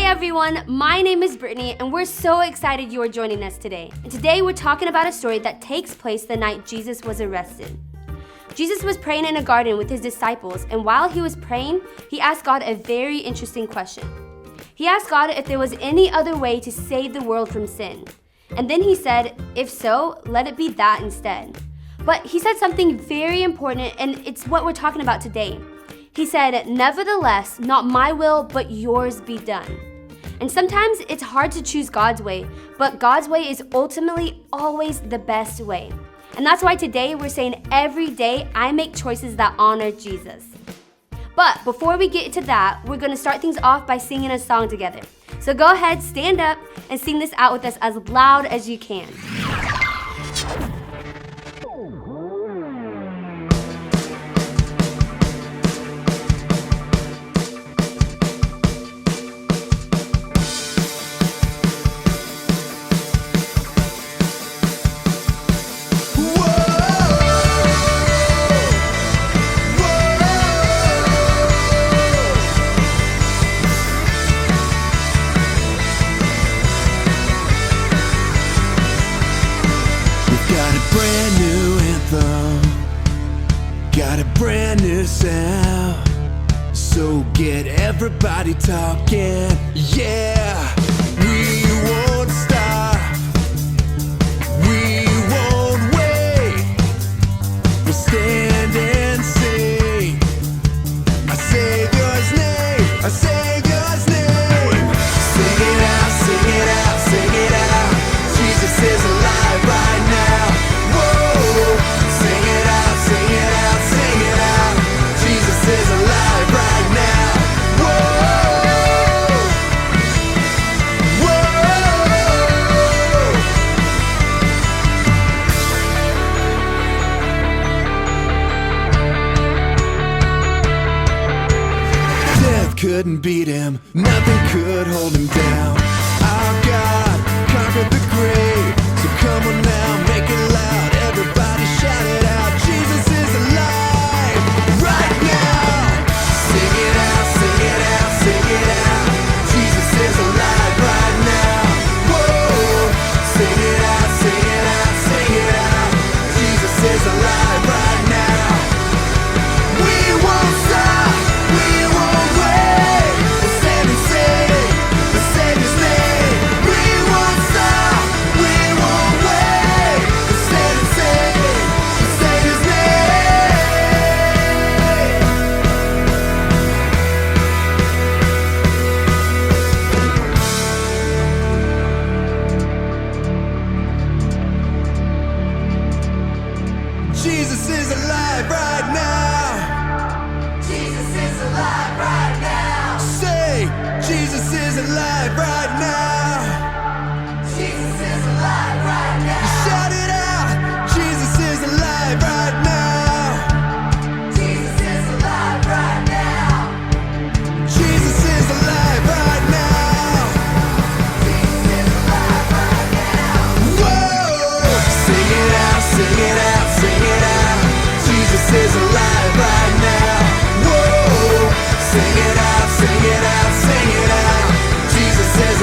everyone, my name is Brittany and we're so excited you are joining us today. And today we're talking about a story that takes place the night Jesus was arrested. Jesus was praying in a garden with his disciples, and while he was praying, he asked God a very interesting question. He asked God if there was any other way to save the world from sin. And then he said, if so, let it be that instead. But he said something very important, and it's what we're talking about today. He said, nevertheless, not my will, but yours be done. And sometimes it's hard to choose God's way, but God's way is ultimately always the best way. And that's why today we're saying every day I make choices that honor Jesus. But before we get to that, we're going to start things off by singing a song together. So go ahead, stand up, and sing this out with us as loud as you can. Got a brand new sound, so get everybody talking, yeah. We won't stop, we won't wait. We'll stand and sing our Savior's name, our Savior's name. Sing it out, sing it out, sing it out. Jesus is alive right now. Whoa, sing it out, sing it out, sing it out. Jesus is alive right now. Whoa, whoa. Death couldn't beat him, nothing could hold him down. Our God conquered the grave, so come on now, make it loud. Everybody shout it out, Jesus is alive right now. Sing it out, sing it out, sing it out. Jesus is alive right now. Whoa, sing it out, sing it out, sing it out. Jesus is alive right now. We won't stop, we won't wait. We'll stand and sing the Savior's name. We won't stop, we won't wait. We'll stand and sing the Savior's name. Jesus is alive right now. Jesus is alive right now. Say, Jesus is alive right now. Jesus is alive right now. Shout it out, Jesus is alive right now. Jesus is alive right now. Jesus is alive right now. Jesus is alive right now. Whoa! Sing it out, sing it out, sing it out. Jesus is alive right now. Whoa! Sing it out, sing it out, sing it out. Jesus is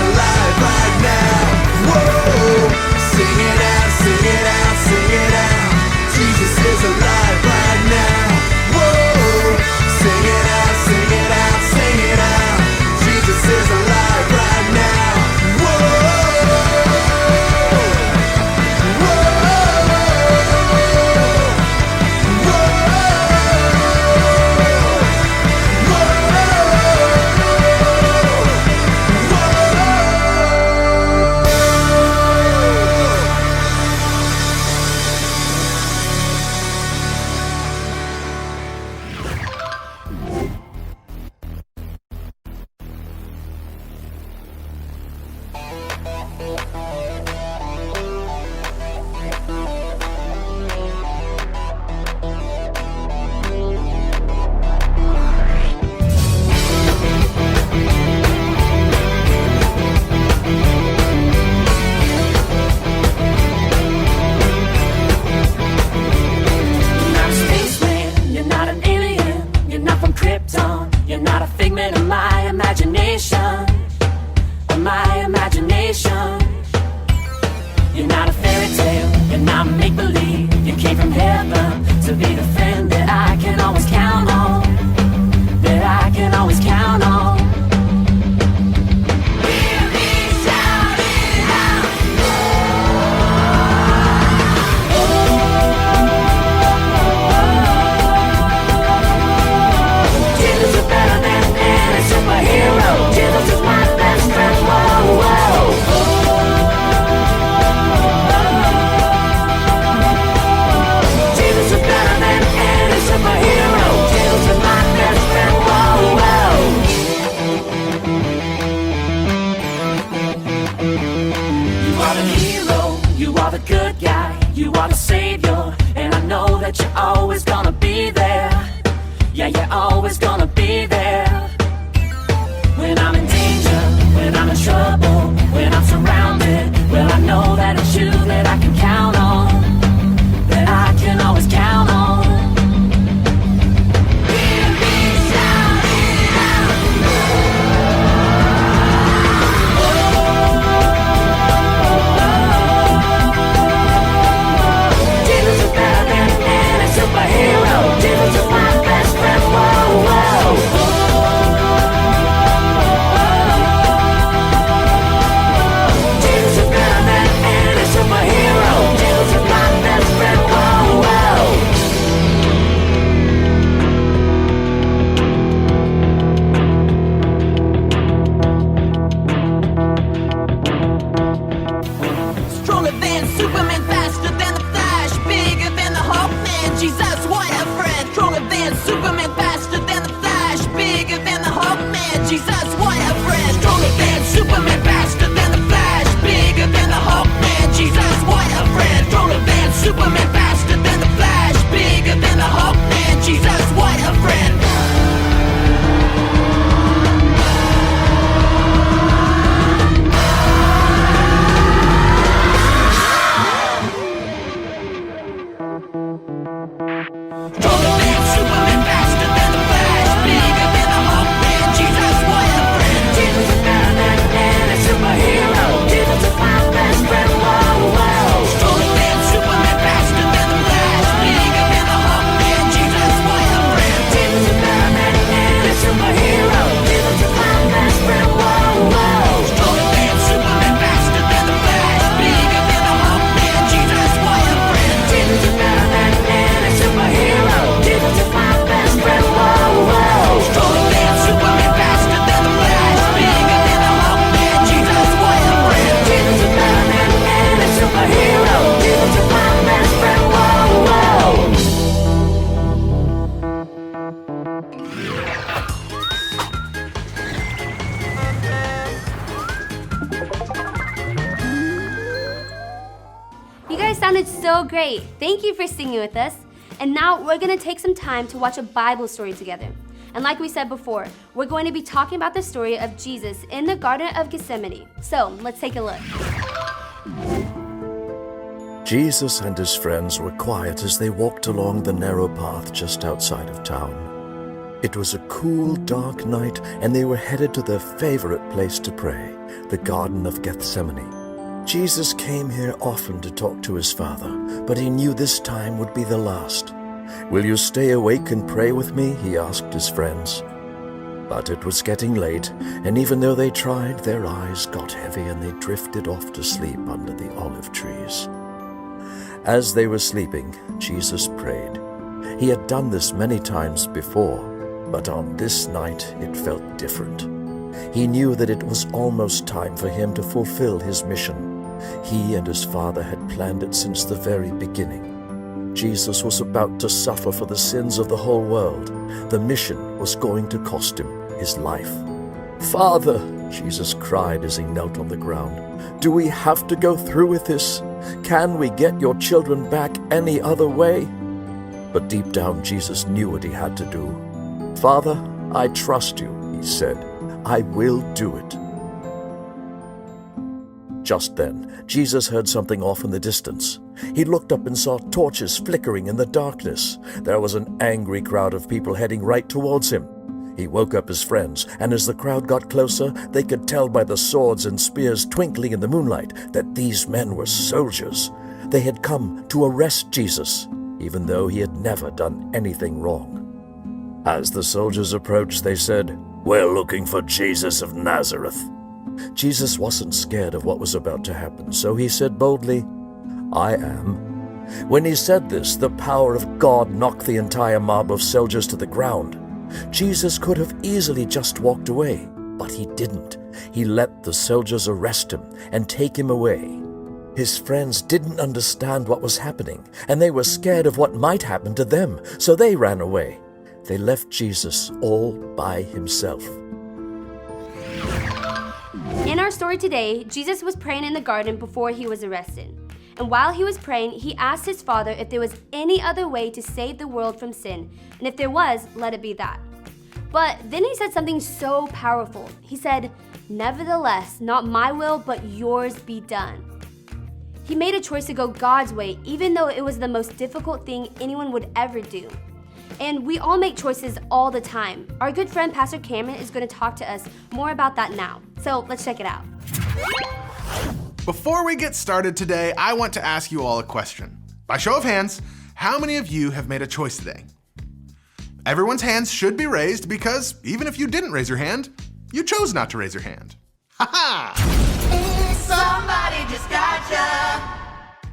Yeah, you're always gonna be there. When I'm in danger, when I'm in trouble, when I'm surrounded, well, I know that it's you that I can count on, that I can always count on. Hear me shout it out. Jesus is better than any superhero. Jesus is my best friend. Whoa, whoa. Jesus is better than any superhero. Jesus is my best friend. Whoa, whoa. Stronger than Superman, faster than the Flash, bigger than the Hawkman. Jesus, what a friend. Stronger than Superman, faster than the Flash, bigger than the Hawkman. Jesus, what a friend. Stronger than Superman, faster than the Flash, bigger than the Hawkman. Jesus, what a friend. Stronger than Superman, faster than the Flash, bigger than the Hawkman. Jesus, what a friend. Stronger than Superman, faster than the Flash, bigger than the Hawkman. Jesus, what a friend. Jesus is better than any superhero. Jesus is my best friend. Whoa, whoa. Stronger than Superman, faster than the Flash, bigger than the Hawkman. Jesus, what a friend. Jesus is better than any superhero. Jesus is my best friend. Whoa, whoa. Stronger than Superman, faster than the Flash, bigger than the Hawkman. Jesus, what a friend. Jesus is better than any superhero. Jesus is my best friend. Whoa, whoa. Stronger than Superman, faster than the Flash, bigger than the Hawkman. Jesus, what a friend. Jesus is better than any superhero. Jesus is my best friend. Whoa, whoa. You guys sounded so great. Thank you for singing with us. And now we're going to take some time to watch a Bible story together. And like we said before, we're going to be talking about the story of Jesus in the Garden of Gethsemane. So let's take a look. Jesus and his friends were quiet as they walked along the narrow path just outside of town. It was a cool, dark night, and they were headed to their favorite place to pray, the Garden of Gethsemane. Jesus came here often to talk to his Father, but he knew this time would be the last. "Will you stay awake and pray with me?" he asked his friends. But it was getting late, and even though they tried, their eyes got heavy and they drifted off to sleep under the olive trees. As they were sleeping, Jesus prayed. He had done this many times before, but on this night it felt different. He knew that it was almost time for him to fulfill his mission. He and his Father had planned it since the very beginning. Jesus was about to suffer for the sins of the whole world. The mission was going to cost him his life. "Father," Jesus cried as he knelt on the ground, "do we have to go through with this? Can we get your children back any other way?" But deep down, Jesus knew what he had to do. "Father, I trust you," he said. "I will do it." Just then, Jesus heard something off in the distance. He looked up and saw torches flickering in the darkness. There was an angry crowd of people heading right towards him. He woke up his friends, and as the crowd got closer, they could tell by the swords and spears twinkling in the moonlight that these men were soldiers. They had come to arrest Jesus, even though he had never done anything wrong. As the soldiers approached, they said, "We're looking for Jesus of Nazareth." Jesus wasn't scared of what was about to happen, so he said boldly, "I am." When he said this, the power of God knocked the entire mob of soldiers to the ground. Jesus could have easily just walked away, but he didn't. He let the soldiers arrest him and take him away. His friends didn't understand what was happening, and they were scared of what might happen to them, so they ran away. They left Jesus all by himself. In our story today, Jesus was praying in the garden before he was arrested. And while he was praying, he asked his Father if there was any other way to save the world from sin. And if there was, let it be that. But then he said something so powerful. He said, "Nevertheless, not my will, but yours be done." He made a choice to go God's way, even though it was the most difficult thing anyone would ever do. And we all make choices all the time. Our good friend Pastor Cameron is going to talk to us more about that now. So let's check it out. Before we get started today, I want to ask you all a question. By show of hands, how many of you have made a choice today? Everyone's hands should be raised because even if you didn't raise your hand, you chose not to raise your hand. Ha-ha! Somebody just gotcha.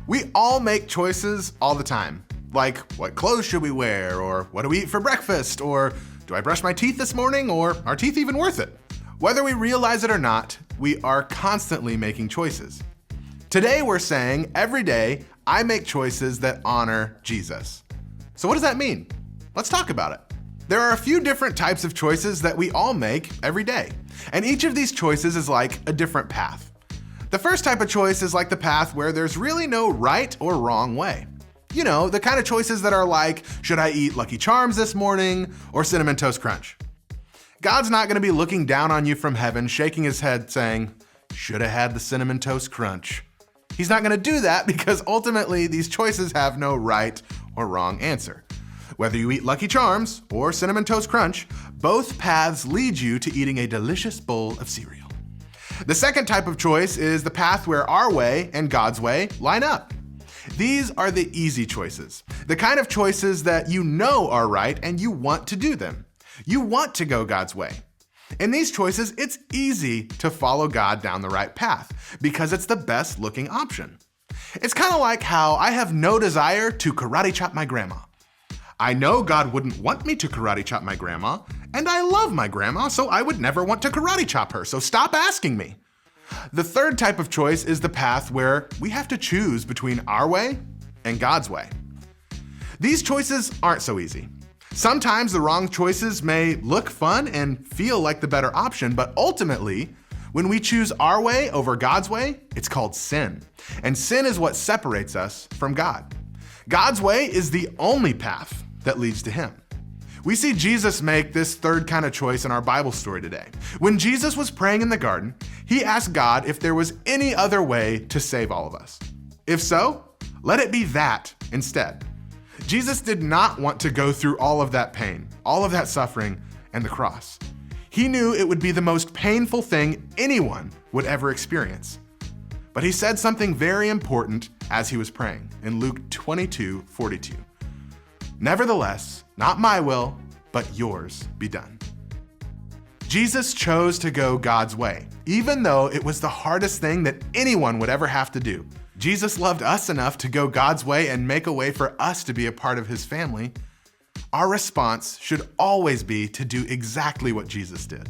We all make choices all the time. Like, what clothes should we wear? Or what do we eat for breakfast? Or do I brush my teeth this morning? Or are teeth even worth it? Whether we realize it or not, we are constantly making choices. Today we're saying every day I make choices that honor Jesus. So what does that mean? Let's talk about it. There are a few different types of choices that we all make every day, and each of these choices is like a different path. The first type of choice is like the path where there's really no right or wrong way. You know, the kind of choices that are like, should I eat Lucky Charms this morning or Cinnamon Toast Crunch? God's not gonna be looking down on you from heaven, shaking his head saying, should have had the Cinnamon Toast Crunch. He's not gonna do that because ultimately these choices have no right or wrong answer. Whether you eat Lucky Charms or Cinnamon Toast Crunch, both paths lead you to eating a delicious bowl of cereal. The second type of choice is the path where our way and God's way line up. These are the easy choices, the kind of choices that you know are right and you want to do them. You want to go God's way. In these choices, it's easy to follow God down the right path because it's the best looking option. It's kind of like how I have no desire to karate chop my grandma. I know God wouldn't want me to karate chop my grandma, and I love my grandma, so I would never want to karate chop her, so stop asking me. The third type of choice is the path where we have to choose between our way and God's way. These choices aren't so easy. Sometimes the wrong choices may look fun and feel like the better option, but ultimately, when we choose our way over God's way, it's called sin. And sin is what separates us from God. God's way is the only path that leads to him. We see Jesus make this third kind of choice in our Bible story today. When Jesus was praying in the garden, he asked God if there was any other way to save all of us. If so, let it be that instead. Jesus did not want to go through all of that pain, all of that suffering, and the cross. He knew it would be the most painful thing anyone would ever experience. But he said something very important as he was praying in Luke 22:42. Nevertheless, not my will, but yours be done. Jesus chose to go God's way, even though it was the hardest thing that anyone would ever have to do. Jesus loved us enough to go God's way and make a way for us to be a part of his family. Our response should always be to do exactly what Jesus did.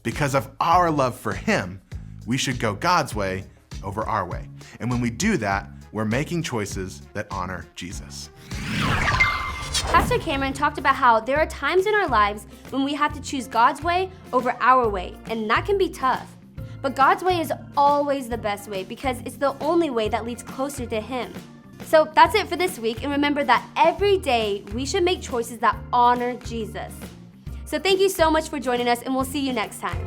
Because of our love for him, we should go God's way over our way. And when we do that, we're making choices that honor Jesus. Pastor Cameron talked about how there are times in our lives when we have to choose God's way over our way, and that can be tough. But God's way is always the best way because it's the only way that leads closer to him. So that's it for this week, and remember that every day we should make choices that honor Jesus. So thank you so much for joining us, and we'll see you next time.